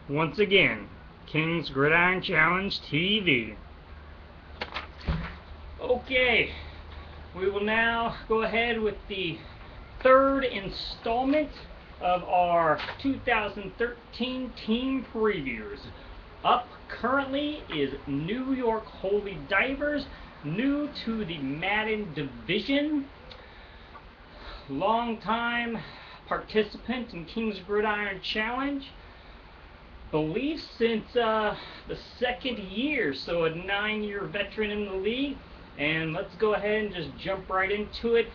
once again, King's Gridiron Challenge TV. Okay, we will now go ahead with the third installment of our 2013 team previews. Up currently is New York Holy Divers, new to the Madden division. Long-time participant in King's Gridiron Challenge. Believe since the second year, so a 9-year veteran in the league. And let's go ahead and just jump right into it.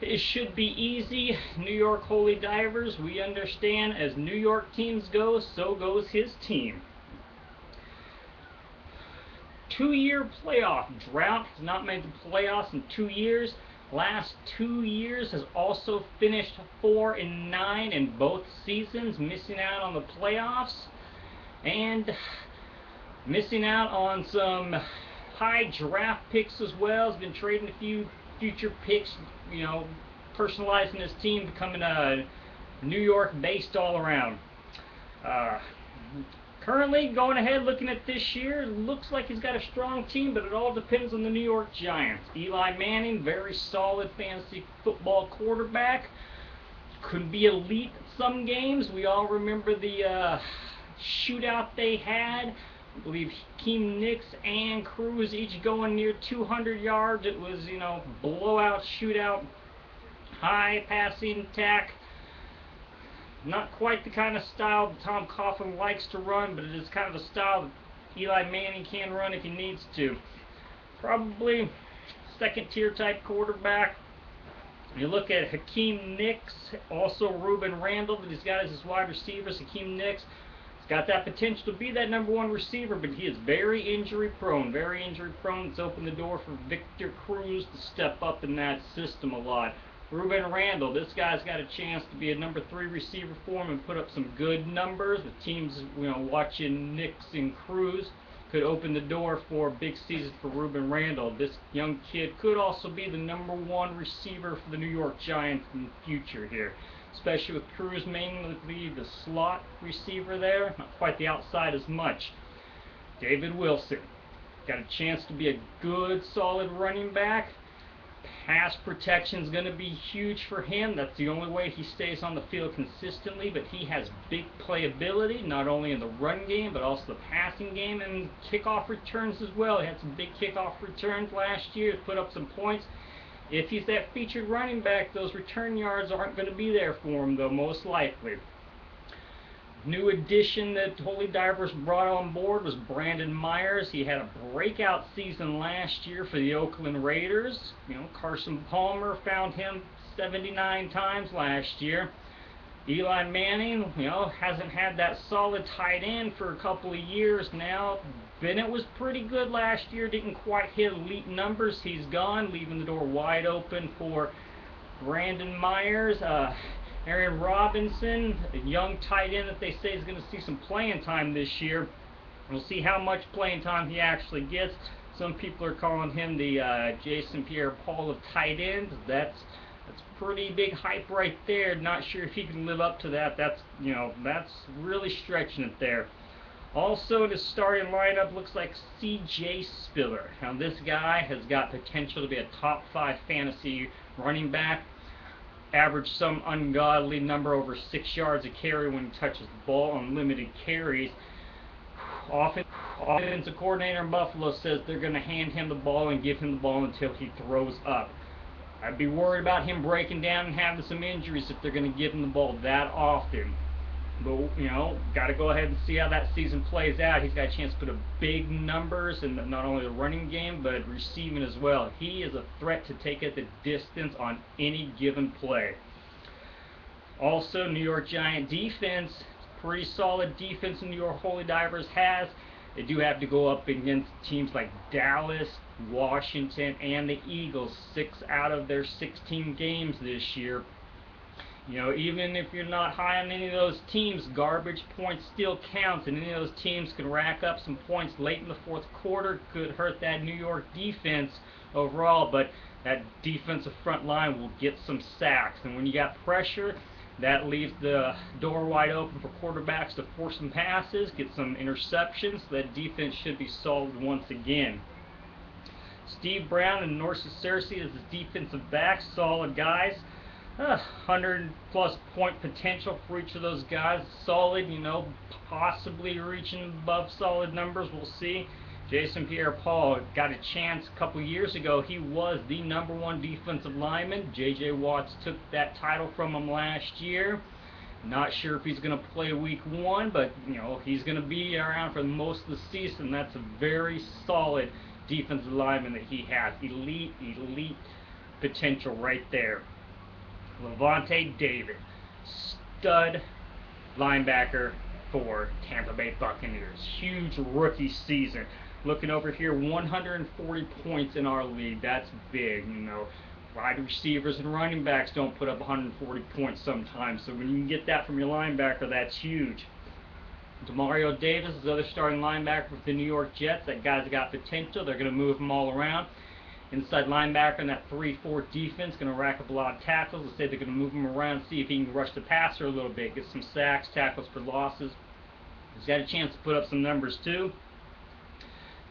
It should be easy. New York Holy Divers, we understand as New York teams go, so goes his team. 2-year playoff drought, has not made the playoffs in 2 years. Last 2 years has also finished 4-9 in both seasons, missing out on the playoffs and missing out on some high draft picks as well. Has been trading a few future picks, personalizing his team, becoming a New York based all around. Currently, going ahead, looking at this year, looks like he's got a strong team, but it all depends on the New York Giants. Eli Manning, very solid fantasy football quarterback. Could be elite at some games. We all remember the shootout they had. I believe Hakeem Nicks and Cruz each going near 200 yards. It was, blowout, shootout, high passing attack. Not quite the kind of style that Tom Coughlin likes to run, but it is kind of a style that Eli Manning can run if he needs to. Probably second-tier type quarterback. You look at Hakeem Nicks, also Rueben Randle, that he's got as his wide receivers. Hakeem Nicks has got that potential to be that #1 receiver, but he is very injury prone. It's opened the door for Victor Cruz to step up in that system a lot. Rueben Randle, this guy's got a chance to be a #3 receiver for him and put up some good numbers. The teams, watching Nicks and Cruz could open the door for a big season for Rueben Randle. This young kid could also be the #1 receiver for the New York Giants in the future here, especially with Cruz mainly the slot receiver there, not quite the outside as much. David Wilson, got a chance to be a good, solid running back. Pass protection is going to be huge for him. That's the only way he stays on the field consistently, but he has big playability, not only in the run game, but also the passing game and kickoff returns as well. He had some big kickoff returns last year to put up some points. If he's that featured running back, those return yards aren't going to be there for him, though, most likely. New addition that Holy Divers brought on board was Brandon Myers. He had a breakout season last year for the Oakland Raiders. Carson Palmer found him 79 times last year. Eli Manning, hasn't had that solid tight end for a couple of years now. Bennett was pretty good last year, didn't quite hit elite numbers. He's gone, leaving the door wide open for Brandon Myers. Aaron Robinson, a young tight end that they say is going to see some playing time this year. We'll see how much playing time he actually gets. Some people are calling him the Jason Pierre-Paul of tight ends. That's pretty big hype right there. Not sure if he can live up to that. That's really stretching it there. Also, the starting lineup looks like C.J. Spiller. Now, this guy has got potential to be a top 5 fantasy running back. Average some ungodly number over 6 yards a carry when he touches the ball on limited carries. Offensive coordinator in Buffalo says they're going to hand him the ball and give him the ball until he throws up. I'd be worried about him breaking down and having some injuries if they're going to give him the ball that often. But, got to go ahead and see how that season plays out. He's got a chance to put up big numbers in not only the running game, but receiving as well. He is a threat to take it the distance on any given play. Also, New York Giant defense, pretty solid defense New York Holy Divers has. They do have to go up against teams like Dallas, Washington, and the Eagles. 6 out of their 16 games this year. Even if you're not high on any of those teams, garbage points still count, and any of those teams can rack up some points late in the fourth quarter. Could hurt that New York defense overall, but that defensive front line will get some sacks. And when you got pressure, That leaves the door wide open for quarterbacks to force some passes, get some interceptions. That defense should be solid once again. Steve Brown and Norris Cersei as his defensive backs, solid guys. 100+ point potential for each of those guys. Solid, possibly reaching above solid numbers. We'll see. Jason Pierre-Paul got a chance a couple years ago. He was the #1 defensive lineman. J.J. Watts took that title from him last year. Not sure if he's going to play week 1, but he's going to be around for most of the season. That's a very solid defensive lineman that he has. Elite potential right there. Lavonte David, stud linebacker for Tampa Bay Buccaneers. Huge rookie season. Looking over here, 140 points in our league. That's big. Wide receivers and running backs don't put up 140 points sometimes. So when you can get that from your linebacker, that's huge. Demario Davis is the other starting linebacker for the New York Jets. That guy's got potential. They're going to move him all around. Inside linebacker in that 3-4 defense, going to rack up a lot of tackles. They say they're going to move him around, see if he can rush the passer a little bit, get some sacks, tackles for losses. He's got a chance to put up some numbers too.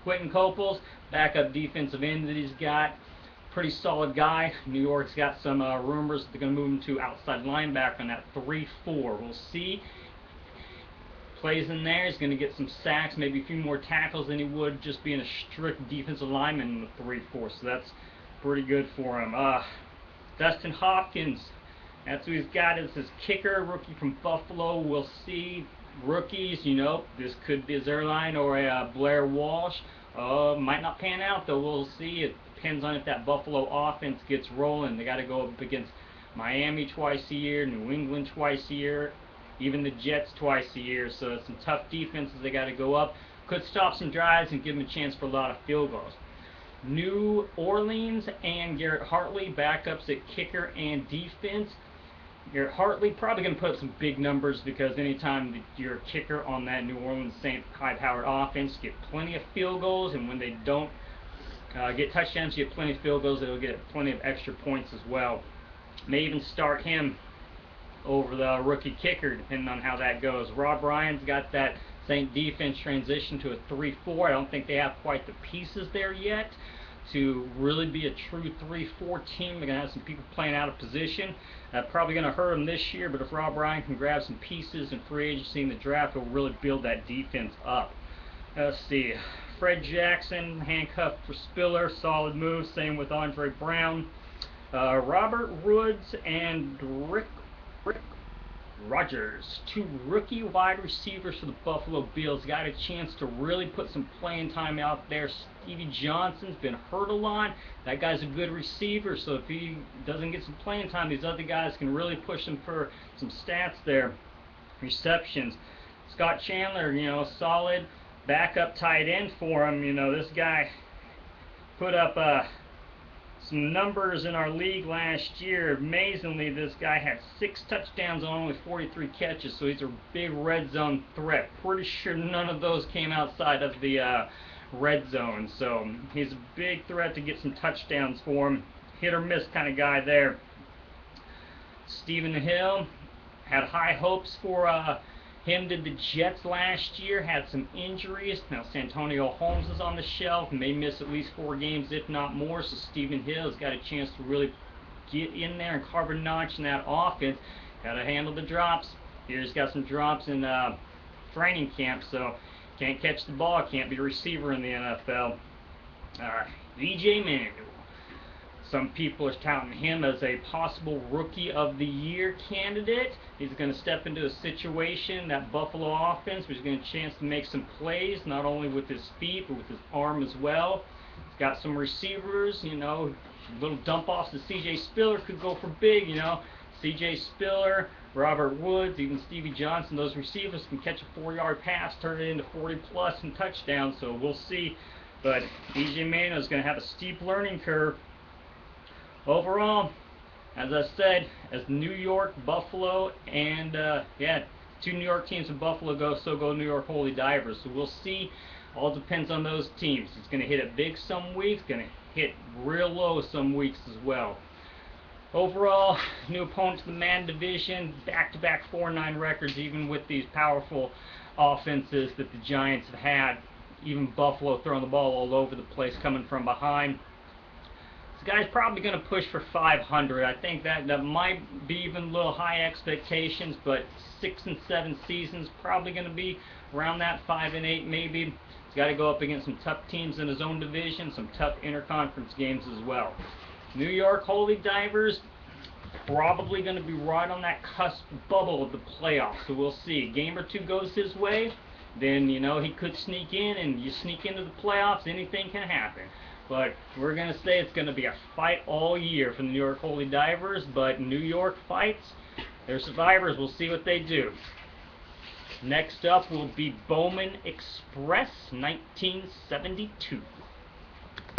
Quentin Coples, backup defensive end that he's got. Pretty solid guy. New York's got some rumors that they're going to move him to outside linebacker in that 3-4. We'll see. Plays in there. He's going to get some sacks, maybe a few more tackles than he would just being a strict defensive lineman in the 3-4. So that's pretty good for him. Dustin Hopkins, that's who he's got as his kicker, rookie from Buffalo. We'll see. Rookies, this could be a Zerline or a Blair Walsh. Might not pan out though. We'll see. It depends on if that Buffalo offense gets rolling. They got to go up against Miami twice a year, New England twice a year, even the Jets twice a year. So it's some tough defenses they got to go up. Could stop some drives and give them a chance for a lot of field goals. New Orleans and Garrett Hartley, backups at kicker and defense. Garrett Hartley probably going to put up some big numbers because anytime you're a kicker on that New Orleans Saints high-powered offense, you get plenty of field goals, and when they don't get touchdowns, you get plenty of field goals. They'll get plenty of extra points as well. May even start him over the rookie kicker, depending on how that goes. Rob Ryan's got that Saint defense transition to a 3-4. I don't think they have quite the pieces there yet to really be a true 3-4 team. They're going to have some people playing out of position. Probably going to hurt them this year, but if Rob Ryan can grab some pieces in free agency in the draft, he'll really build that defense up. Let's see. Fred Jackson, handcuffed for Spiller, solid move. Same with Andre Brown. Robert Woods and Rick Rogers, 2 rookie wide receivers for the Buffalo Bills, got a chance to really put some playing time out there. Stevie Johnson's been hurt a lot. That guy's a good receiver, so if he doesn't get some playing time, these other guys can really push him for some stats there. Receptions. Scott Chandler, solid backup tight end for him. This guy put up some numbers in our league last year. Amazingly, this guy had 6 touchdowns on only 43 catches, so he's a big red zone threat. Pretty sure none of those came outside of the red zone, so he's a big threat to get some touchdowns for him. Hit or miss kind of guy there. Stephen Hill, had high hopes for him. Did the Jets last year, had some injuries. Now Santonio Holmes is on the shelf, may miss at least 4 games if not more, so Stephen Hill has got a chance to really get in there and carve a notch in that offense. Got to handle the drops. He's got some drops in training camp, so can't catch the ball, can't be a receiver in the NFL. EJ Manuel. Some people are touting him as a possible Rookie of the Year candidate. He's going to step into a situation, that Buffalo offense, where he's going to chance to make some plays, not only with his feet, but with his arm as well. He's got some receivers, little dump-offs to C.J. Spiller could go for big, C.J. Spiller, Robert Woods, even Stevie Johnson, those receivers can catch a 4-yard pass, turn it into 40+ and touchdowns, so we'll see. But EJ Manuel is going to have a steep learning curve. Overall, as I said, as New York, Buffalo, and 2 New York teams in Buffalo go, so go New York Holy Divers. So we'll see. All depends on those teams. It's going to hit it big some weeks, going to hit real low some weeks as well. Overall, new opponents in the Man division, back-to-back 4-9 records, even with these powerful offenses that the Giants have had. Even Buffalo throwing the ball all over the place, coming from behind. This guy's probably going to push for 500. I think that might be even a little high expectations, but 6 and 7 seasons, probably going to be around that 5 and 8 maybe. He's got to go up against some tough teams in his own division, some tough interconference games as well. New York Holy Divers, probably going to be right on that cusp bubble of the playoffs, so we'll see. A game or two goes his way, then, you know, he could sneak in, and you sneak into the playoffs, anything can happen. But we're going to say it's going to be a fight all year for the New York Holy Divers, but New York fights, they're survivors. We'll see what they do. Next up will be Bowman Express 1972.